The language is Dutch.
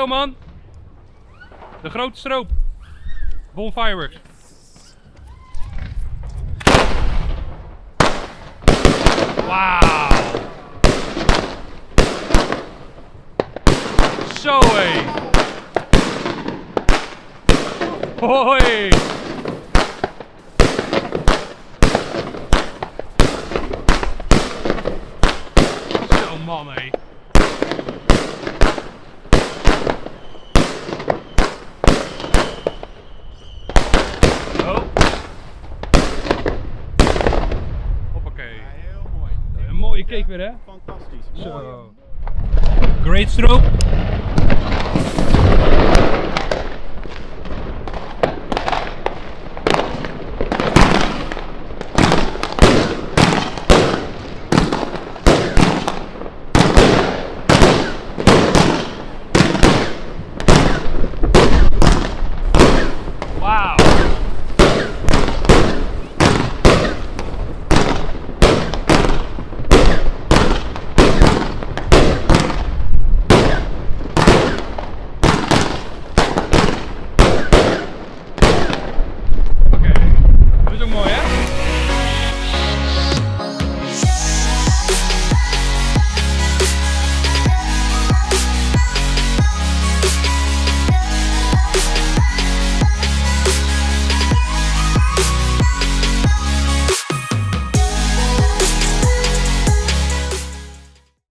go man! De grote stroop. Bonfireworks. Wauw! Zo hé! Hoi! Zo man hé! Oh! Hoppakee! Ja, heel mooi. Een mooie cake weer hè? Fantastisch. Zo! Great stroop!